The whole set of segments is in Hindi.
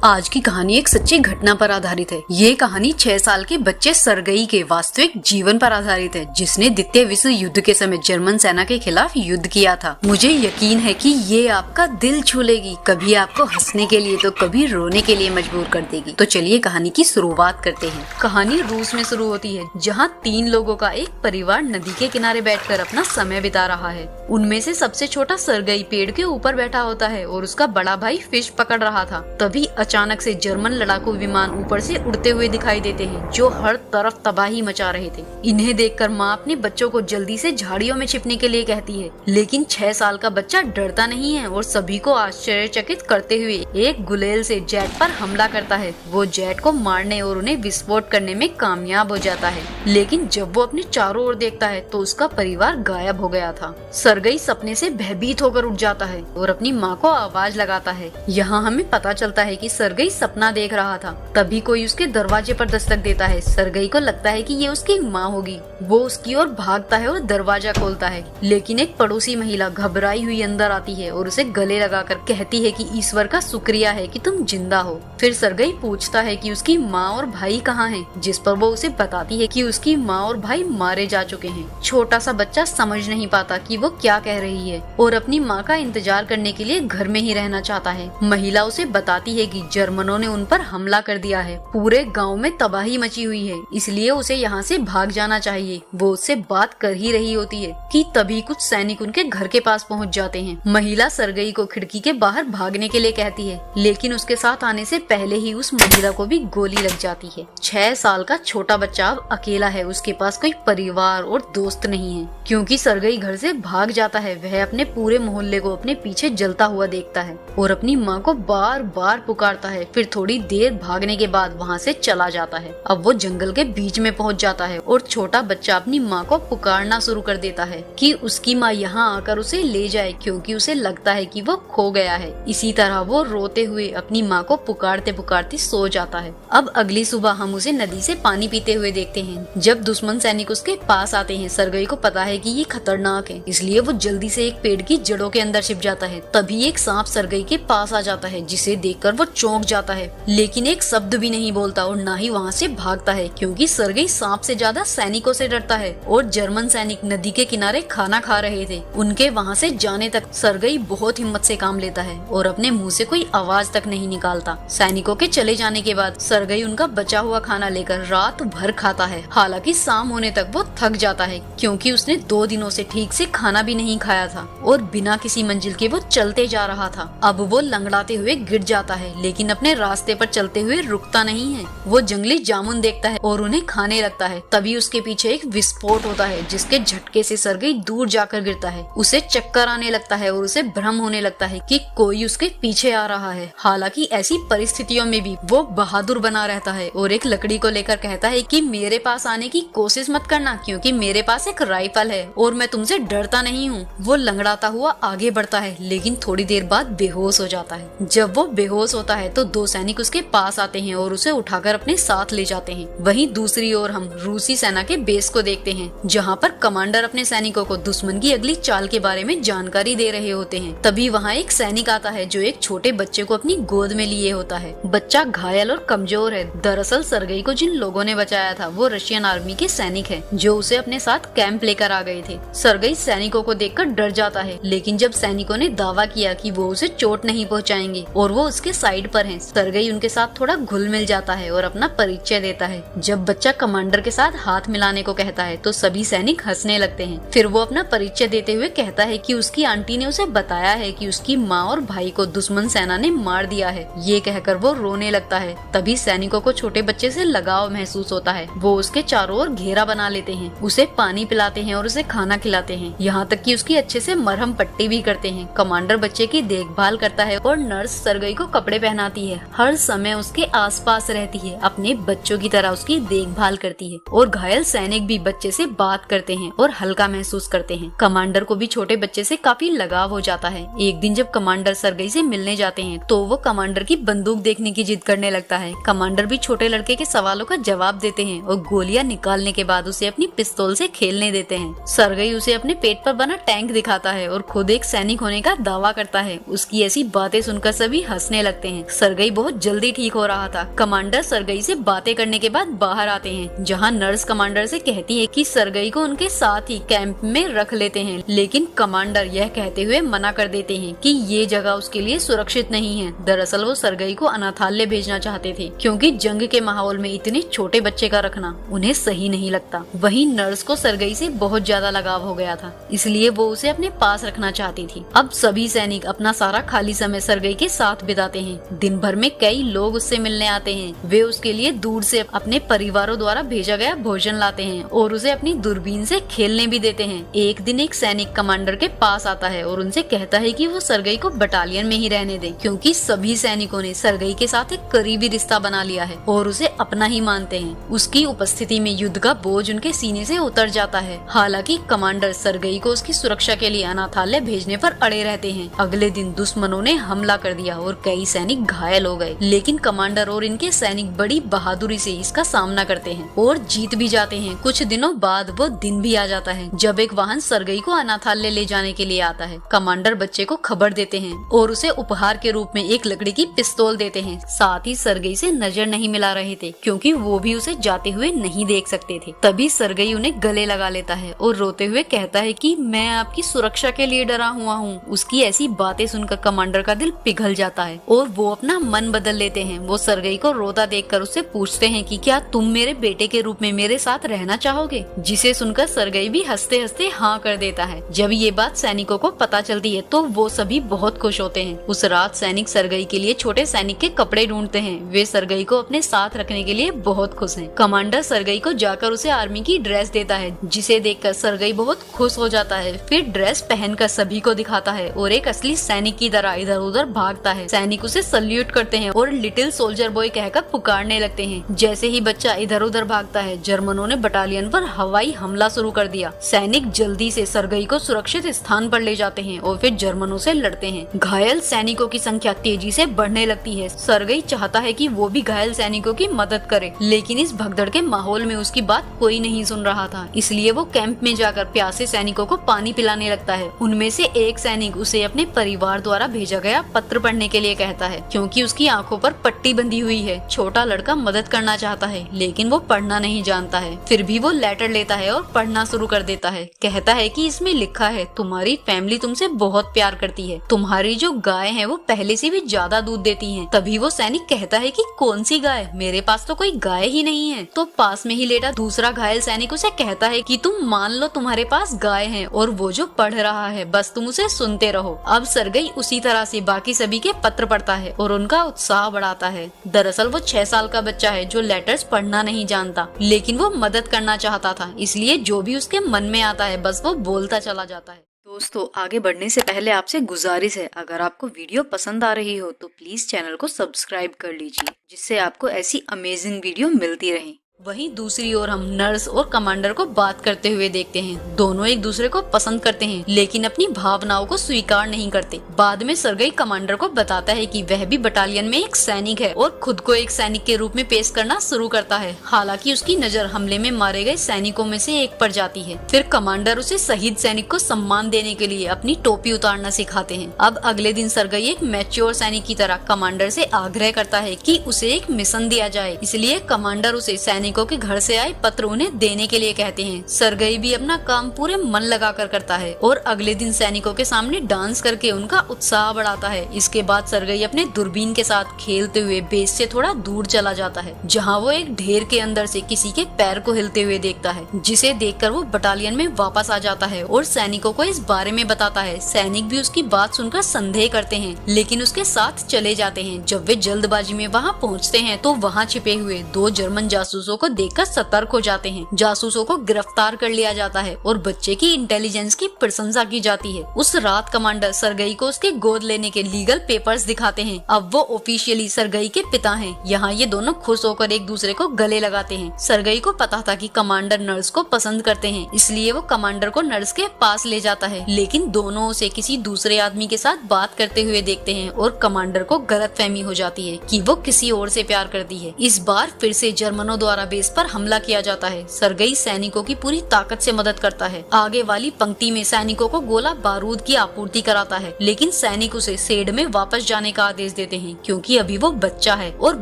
आज की कहानी एक सच्ची घटना पर आधारित है। ये कहानी 6 साल के बच्चे सरगई के वास्तविक जीवन पर आधारित है, जिसने द्वितीय विश्व युद्ध के समय जर्मन सेना के खिलाफ युद्ध किया था। मुझे यकीन है कि ये आपका दिल छू लेगी, कभी आपको हंसने के लिए तो कभी रोने के लिए मजबूर कर देगी। तो चलिए कहानी की शुरुआत करते हैं। कहानी रूस में शुरू होती है, जहाँ 3 लोगों का एक परिवार नदी के किनारे बैठकर अपना समय बिता रहा है। उनमें से सबसे छोटा सरगई पेड़ के ऊपर बैठा होता है और उसका बड़ा भाई फिश पकड़ रहा था। तभी अचानक से जर्मन लड़ाकू विमान ऊपर से उड़ते हुए दिखाई देते हैं, जो हर तरफ तबाही मचा रहे थे। इन्हें देखकर माँ अपने बच्चों को जल्दी से झाड़ियों में छिपने के लिए कहती है, लेकिन 6 साल का बच्चा डरता नहीं है और सभी को आश्चर्यचकित करते हुए एक गुलेल से जेट पर हमला करता है। वो जेट को मारने और उन्हें विस्फोट करने में कामयाब हो जाता है, लेकिन जब वो अपने चारों ओर देखता है तो उसका परिवार गायब हो गया था। सरगई सपने से भयभीत होकर उठ जाता है और अपनी माँ को आवाज लगाता है। यहाँ हमें पता चलता है कि सरगई सपना देख रहा था। तभी कोई उसके दरवाजे पर दस्तक देता है। सरगई को लगता है कि ये उसकी माँ होगी। वो उसकी ओर भागता है और दरवाजा खोलता है, लेकिन एक पड़ोसी महिला घबराई हुई अंदर आती है और उसे गले लगाकर कहती है कि ईश्वर का शुक्रिया है कि तुम जिंदा हो। फिर सरगई पूछता है कि उसकी माँ और भाई कहाँ हैं, जिस पर वो उसे बताती है कि उसकी माँ और भाई मारे जा चुके हैं। छोटा सा बच्चा समझ नहीं पाता कि वो क्या कह रही है और अपनी माँ का इंतजार करने के लिए घर में ही रहना चाहता है। महिला उसे बताती है कि जर्मनों ने उन पर हमला कर दिया है, पूरे गांव में तबाही मची हुई है, इसलिए उसे यहाँ से भाग जाना चाहिए। वो उससे बात कर ही रही होती है कि तभी कुछ सैनिक उनके घर के पास पहुँच जाते हैं। महिला सरगई को खिड़की के बाहर भागने के लिए कहती है, लेकिन उसके साथ आने से पहले ही उस महिला को भी गोली लग जाती है। 6 साल का छोटा बच्चा अब अकेला है, उसके पास कोई परिवार और दोस्त नहीं है। क्योंकि सरगई घर से भाग जाता है, वह अपने पूरे मोहल्ले को अपने पीछे जलता हुआ देखता है और अपनी माँ को बार बार पुकारता है। फिर थोड़ी देर भागने के बाद वहाँ से चला जाता है। अब वो जंगल के बीच में पहुँच जाता है और छोटा बच्चा अपनी माँ को पुकारना शुरू कर देता है कि उसकी माँ यहाँ आकर उसे ले जाए, क्योंकि उसे लगता है कि वो खो गया है। इसी तरह वो रोते हुए अपनी माँ को पुकारते पुकारते सो जाता है। अब अगली सुबह हम उसे नदी से पानी पीते हुए देखते हैं। जब दुश्मन सैनिक उसके पास आते हैं, सरगई को पता है कि ये खतरनाक है, इसलिए वो जल्दी से एक पेड़ की जड़ों के अंदर छिप जाता है। तभी एक सांप सरगई के पास आ जाता है, जिसे देखकर वो चौंक जाता है, लेकिन एक शब्द भी नहीं बोलता और ना ही वहाँ से भागता है, क्योंकि सरगई सांप से ज्यादा सैनिकों से डरता है। और जर्मन सैनिक नदी के किनारे खाना खा रहे थे। उनके वहाँ से जाने तक सरगई बहुत हिम्मत से काम लेता है और अपने मुंह से कोई आवाज तक नहीं निकालता। सैनिकों के चले जाने के बाद सरगई उनका बचा हुआ खाना लेकर रात भर खाता है। हालांकि शाम होने तक वो थक जाता है, क्योंकि उसने 2 दिनों से ठीक से खाना भी नहीं खाया था और बिना किसी मंजिल के वो चलते जा रहा था। अब वो लंगड़ाते हुए गिर जाता है, लेकिन अपने रास्ते पर चलते हुए रुकता नहीं है। वो जंगली जामुन देखता है और उन्हें खाने लगता है। तभी उसके पीछे एक विस्फोट होता है, जिसके झटके से सरगई दूर जाकर गिरता है। उसे चक्कर आने लगता है और उसे भ्रम होने लगता है कि कोई उसके पीछे आ रहा है। हालांकि ऐसी परिस्थितियों में भी वो बहादुर बना रहता है और एक लकड़ी को लेकर कहता है कि मेरे पास आने की कोशिश मत करना, क्योंकि मेरे पास एक राइफल है और मैं तुमसे डरता नहीं हूँ। वो लंगड़ाता हुआ आगे बढ़ता है, लेकिन थोड़ी देर बाद बेहोश हो जाता है। जब वो बेहोश होता है तो 2 सैनिक उसके पास आते हैं और उसे उठाकर अपने साथ ले जाते हैं। वहीं दूसरी ओर हम रूसी सेना के बेस को देखते हैं, जहाँ पर कमांडर अपने सैनिकों को दुश्मन की अगली चाल के बारे में जानकारी दे रहे होते हैं। तभी वहाँ एक सैनिक आता है, जो एक छोटे बच्चे को अपनी गोद में लिए होता है। बच्चा घायल और कमजोर है। दरअसल सरगई को जिन लोगों ने बचाया था वो रशियन आर्मी के सैनिक है, जो उसे अपने साथ कैंप लेकर आ गए थे। सरगई सैनिकों को देखकर डर जाता है, लेकिन जब सैनिकों ने दावा किया कि वो उसे चोट नहीं पहुंचाएंगे और वो उसके साइड पर हैं, सरगई उनके साथ थोड़ा घुल मिल जाता है और अपना परिचय देता है। जब बच्चा कमांडर के साथ हाथ मिलाने को कहता है तो सभी सैनिक हंसने लगते हैं। फिर वो अपना परिचय देते हुए कहता है कि उसकी आंटी ने उसे बताया है कि उसकी माँ और भाई को दुश्मन सेना ने मार दिया है। ये कहकर वो रोने लगता है। तभी सैनिकों को छोटे बच्चे से लगाव महसूस होता है। वो उसके चारों ओर घेरा बना लेते हैं, उसे पानी पिलाते हैं और उसे खाना खिलाते हैं, यहाँ तक कि उसकी अच्छे से मरहम पट्टी भी करते हैं। कमांडर बच्चे की देखभाल करता है और नर्स सरगई को कपड़े पहनाती है। हर समय उसके आसपास रहती है, अपने बच्चों की तरह उसकी देखभाल करती है। और घायल सैनिक भी बच्चे से बात करते हैं और हल्का महसूस करते हैं। कमांडर को भी छोटे बच्चे से काफी लगाव हो जाता है। एक दिन जब कमांडर सरगई से मिलने जाते हैं तो वो कमांडर की बंदूक देखने की जिद करने लगता है। कमांडर भी छोटे लड़के के सवालों का जवाब देते हैं और गोलियां निकालने के बाद उसे अपनी पिस्तौल से खेलने देते हैं। सरगई उसे अपने पेट पर बना टैंक दिखाता है और खुद एक सैनिक होने का दावा करता है। उसकी ऐसी बातें सुनकर सभी हंसने लगते हैं। सरगई बहुत जल्दी ठीक हो रहा था। कमांडर सरगई से बातें करने के बाद बाहर आते हैं, जहाँ नर्स कमांडर से कहती है कि सरगई को उनके साथ ही कैंप में रख लेते हैं, लेकिन कमांडर यह कहते हुए मना कर देते हैं कि ये जगह उसके लिए सुरक्षित नहीं है। दरअसल वो सरगई को अनाथालय भेजना चाहते थे, क्योंकि जंग के माहौल में इतने छोटे बच्चे का रखना उन्हें सही नहीं लगता। वहीं नर्स को सरगई से बहुत ज्यादा लगाव हो गया था, इसलिए वो उसे अपने पास रखना चाहती थी। अब सभी सैनिक अपना सारा खाली समय सरगई के साथ बिताते हैं। दिन भर में कई लोग उससे मिलने आते हैं। वे उसके लिए दूर से अपने परिवारों द्वारा भेजा गया भोजन लाते हैं और उसे अपनी दूरबीन से खेलने भी देते हैं। एक दिन एक सैनिक कमांडर के पास आता है और उनसे कहता है कि वो सरगई को बटालियन में ही रहने दें, क्योंकि सभी सैनिकों ने सरगई के साथ एक करीबी रिश्ता बना लिया है और उसे अपना ही मानते हैं। उसकी उपस्थिति में युद्ध का बोझ उनके सीने से उतर जाता है। हालांकि कमांडर सरगई को उसकी सुरक्षा के लिए अनाथालय भेजने पर अड़े रहते हैं। अगले दिन दुश्मनों ने हमला कर दिया और कई सैनिक घायल हो गए, लेकिन कमांडर और इनके सैनिक बड़ी बहादुरी से इसका सामना करते हैं और जीत भी जाते हैं। कुछ दिनों बाद वो दिन भी आ जाता है जब एक वाहन सरगई को अनाथालय ले जाने के लिए आता है। कमांडर बच्चे को खबर देते हैं और उसे उपहार के रूप में एक लकड़ी की पिस्तौल देते हैं। साथ ही सरगई से नजर नहीं मिला रहे थे, क्योंकि वो भी उसे जाते हुए नहीं देख सकते थे। तभी सरगई उन्हें गले लगा लेता है और रोते हुए कहता है कि मैं आपकी सुरक्षा के लिए डरा हुआ हूँ। उसकी ऐसी बातें सुनकर कमांडर का दिल पिघल जाता है और वो अपना मन बदल लेते हैं। वो सरगई को रोता देखकर उससे पूछते हैं कि क्या तुम मेरे बेटे के रूप में मेरे साथ रहना चाहोगे, जिसे सुनकर सरगई भी हंसते हंसते हाँ कर देता है। जब ये बात सैनिकों को पता चलती है तो वो सभी बहुत खुश होते हैं। उस रात सैनिक सरगई के लिए छोटे सैनिक के कपड़े ढूंढते हैं। वे सरगई को अपने साथ रखने के लिए बहुत खुश हैं। कमांडर सरगई को जाकर उसे आर्मी की ड्रेस देता है, जिसे देखकर सरगई बहुत खुश हो जाता है। फिर ड्रेस पहनकर सभी को दिखाता है और एक असली सैनिक की तरह इधर उधर भागता है। सैनिक उसे सल्यूट करते हैं और लिटिल सोल्जर बॉय कहकर पुकारने लगते हैं। जैसे ही बच्चा इधर उधर भागता है, जर्मनों ने बटालियन पर हवाई हमला शुरू कर दिया। सैनिक जल्दी से सरगई को सुरक्षित स्थान पर ले जाते हैं और फिर जर्मनों से लड़ते हैं। घायल सैनिकों की संख्या तेजी से बढ़ने लगती है। सरगई चाहता है कि वो भी घायल सैनिकों की मदद करे, लेकिन इस भगदड़ के माहौल में उसकी बात कोई नहीं सुन रहा था। इसलिए वो कैंप में जाकर प्यासे सैनिकों को पानी पिलाने लगता है। उनमें से एक सैनिक उसे अपने परिवार द्वारा भेजा गया पत्र पढ़ने के लिए कहता है, क्योंकि उसकी आंखों पर पट्टी बंधी हुई है। छोटा लड़का मदद करना चाहता है, लेकिन वो पढ़ना नहीं जानता है। फिर भी वो लेटर लेता है और पढ़ना शुरू कर देता है। कहता है कि इसमें लिखा है, तुम्हारी फैमिली तुमसे बहुत प्यार करती है, तुम्हारी जो गाय है वो पहले से भी ज्यादा दूध देती है। तभी वो सैनिक कहता है कि कौन सी गाय, मेरे पास तो कोई गाय ही नहीं है। तो पास में ही लेटा दूसरा घायल सैनिक उसे कहता है कि तुम मान लो तुम्हारे पास गाय है और वो जो पढ़ रहा है, बस तुम उसे सुनते रहो। अब सरगई उसी तरह से बाकी सभी के पत्र पढ़ता है और उनका उत्साह बढ़ाता है। दरअसल वो 6 साल का बच्चा है जो लेटर्स पढ़ना नहीं जानता, लेकिन वो मदद करना चाहता था, इसलिए जो भी उसके मन में आता है बस वो बोलता चला जाता है। दोस्तों, आगे बढ़ने से पहले आपसे गुजारिश है, अगर आपको वीडियो पसंद आ रही हो तो प्लीज चैनल को सब्सक्राइब कर लीजिए, जिससे आपको ऐसी अमेजिंग वीडियो मिलती रहे। वहीं दूसरी ओर हम नर्स और कमांडर को बात करते हुए देखते हैं। दोनों एक दूसरे को पसंद करते हैं, लेकिन अपनी भावनाओं को स्वीकार नहीं करते। बाद में सरगई कमांडर को बताता है कि वह भी बटालियन में एक सैनिक है और खुद को एक सैनिक के रूप में पेश करना शुरू करता है। हालांकि उसकी नजर हमले में मारे गए सैनिकों में से एक पर जाती है। फिर कमांडर उसे शहीद सैनिक को सम्मान देने के लिए अपनी टोपी उतारना सिखाते हैं। अब अगले दिन सरगई एक मैच्योर सैनिक की तरह कमांडर से आग्रह करता है कि उसे एक मिशन दिया जाए, इसलिए कमांडर उसे सैनिकों के घर से आए पत्र उन्हें देने के लिए कहते हैं। सरगई भी अपना काम पूरे मन लगाकर करता है और अगले दिन सैनिकों के सामने डांस करके उनका उत्साह बढ़ाता है। इसके बाद सरगई अपने दूरबीन के साथ खेलते हुए बेस से थोड़ा दूर चला जाता है, जहाँ वो एक ढेर के अंदर से किसी के पैर को हिलते हुए देखता है, जिसे देखकर वो बटालियन में वापस आ जाता है और सैनिकों को इस बारे में बताता है। सैनिक भी उसकी बात सुनकर संदेह करते हैं, लेकिन उसके साथ चले जाते हैं। जब वे जल्दबाजी में वहाँ पहुँचते हैं तो वहाँ छिपे हुए 2 जर्मन जासूसों को देखकर सतर्क हो जाते हैं। जासूसों को गिरफ्तार कर लिया जाता है और बच्चे की इंटेलिजेंस की प्रशंसा की जाती है। उस रात कमांडर सरगई को उसके गोद लेने के लीगल पेपर्स दिखाते हैं। अब वो ऑफिशियली सरगई के पिता हैं। यहाँ ये दोनों खुश होकर एक दूसरे को गले लगाते हैं। सरगई को पता था कि कमांडर नर्स को पसंद करते हैं, इसलिए वो कमांडर को नर्स के पास ले जाता है, लेकिन दोनों उसे किसी दूसरे आदमी के साथ बात करते हुए देखते हैं और कमांडर को गलतफहमी हो जाती है कि वो किसी और से प्यार करती है। इस बार फिर से जर्मनों द्वारा द्वारा बेस पर हमला किया जाता है। सरगई सैनिकों की पूरी ताकत से मदद करता है। आगे वाली पंक्ति में सैनिकों को गोला बारूद की आपूर्ति कराता है, लेकिन सैनिक उसे शेड में वापस जाने का आदेश देते हैं क्योंकि अभी वो बच्चा है और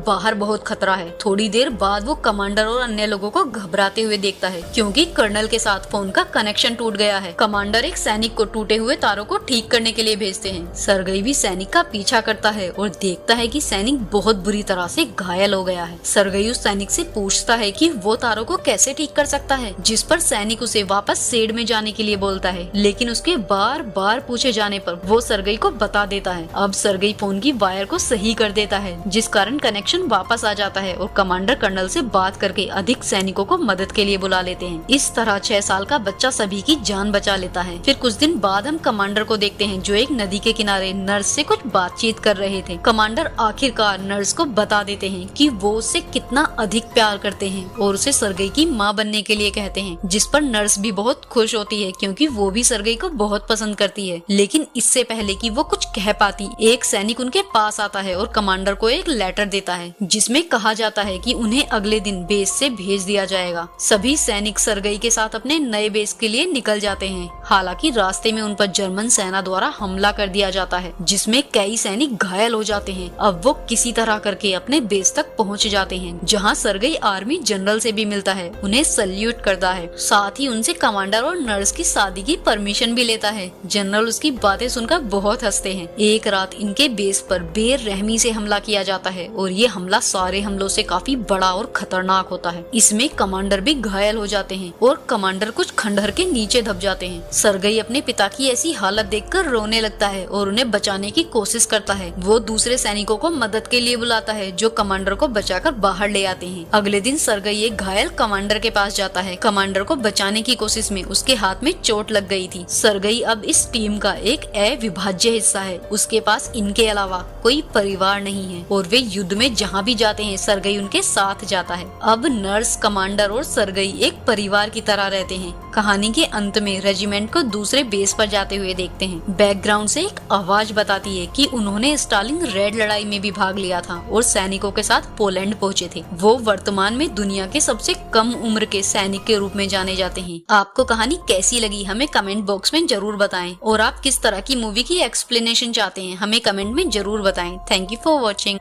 बाहर बहुत खतरा है। थोड़ी देर बाद वो कमांडर और अन्य लोगों को घबराते हुए देखता है क्योंकि कर्नल के साथ फोन का कनेक्शन टूट गया है। कमांडर एक सैनिक को टूटे हुए तारों को ठीक करने के लिए भेजते हैं। सरगई भी सैनिक का पीछा करता है और देखता है कि सैनिक बहुत बुरी तरह से घायल हो गया है। सरगई उस सैनिक से पूछता है कि वो तारों को कैसे ठीक कर सकता है, जिस पर सैनिक उसे वापस शेड में जाने के लिए बोलता है, लेकिन उसके बार बार पूछे जाने पर वो सरगई को बता देता है। अब सरगई फोन की वायर को सही कर देता है, जिस कारण कनेक्शन वापस आ जाता है और कमांडर कर्नल से बात करके अधिक सैनिकों को मदद के लिए बुला लेते हैं। इस तरह 6 साल का बच्चा सभी की जान बचा लेता है। फिर कुछ दिन बाद हम कमांडर को देखते हैं जो एक नदी के किनारे नर्स से कुछ बातचीत कर रहे थे। कमांडर आखिरकार नर्स को बता देते हैं कि वो उससे कितना अधिक प्यार करते हैं और उसे सरगई की माँ बनने के लिए कहते हैं, जिस पर नर्स भी बहुत खुश होती है क्योंकि वो भी सरगई को बहुत पसंद करती है। लेकिन इससे पहले कि वो कुछ कह पाती, एक सैनिक उनके पास आता है और कमांडर को एक लेटर देता है जिसमें कहा जाता है कि उन्हें अगले दिन बेस से भेज दिया जाएगा। सभी सैनिक सरगई के साथ अपने नए बेस के लिए निकल जाते हैं। हालांकि रास्ते में उन पर जर्मन सेना द्वारा हमला कर दिया जाता है जिसमें कई सैनिक घायल हो जाते हैं। अब वो किसी तरह करके अपने बेस तक पहुंच जाते हैं, जहां सरगई आर्मी जनरल से भी मिलता है, उन्हें सल्यूट करता है, साथ ही उनसे कमांडर और नर्स की शादी की परमिशन भी लेता है। जनरल उसकी बातें सुनकर बहुत हंसते हैं। एक रात इनके बेस पर बेरहमी से हमला किया जाता है और ये हमला सारे हमलों से काफी बड़ा और खतरनाक होता है। इसमें कमांडर भी घायल हो जाते हैं और कमांडर कुछ खंडहर के नीचे दब जाते हैं। सरगई अपने पिता की ऐसी हालत देखकर रोने लगता है और उन्हें बचाने की कोशिश करता है। वो दूसरे सैनिकों को मदद के लिए बुलाता है जो कमांडर को बचाकर बाहर ले आते हैं। अगले दिन सरगई एक घायल कमांडर के पास जाता है। कमांडर को बचाने की कोशिश में उसके हाथ में चोट लग गई थी। सरगई अब इस टीम का एक अविभाज्य हिस्सा है। उसके पास इनके अलावा कोई परिवार नहीं है और वे युद्ध में जहाँ भी जाते हैं सरगई उनके साथ जाता है। अब नर्स, कमांडर और सरगई एक परिवार की तरह रहते हैं। कहानी के अंत में रेजिमेंट को दूसरे बेस पर जाते हुए देखते हैं। बैकग्राउंड से एक आवाज बताती है कि उन्होंने स्टालिन रेड लड़ाई में भी भाग लिया था और सैनिकों के साथ पोलैंड पहुंचे थे। वो वर्तमान में दुनिया के सबसे कम उम्र के सैनिक के रूप में जाने जाते हैं। आपको कहानी कैसी लगी हमें कमेंट बॉक्स में जरूर बताएं और आप किस तरह की मूवी की एक्सप्लेनेशन चाहते हैं हमें कमेंट में जरूर बताएं। Thank you for watching.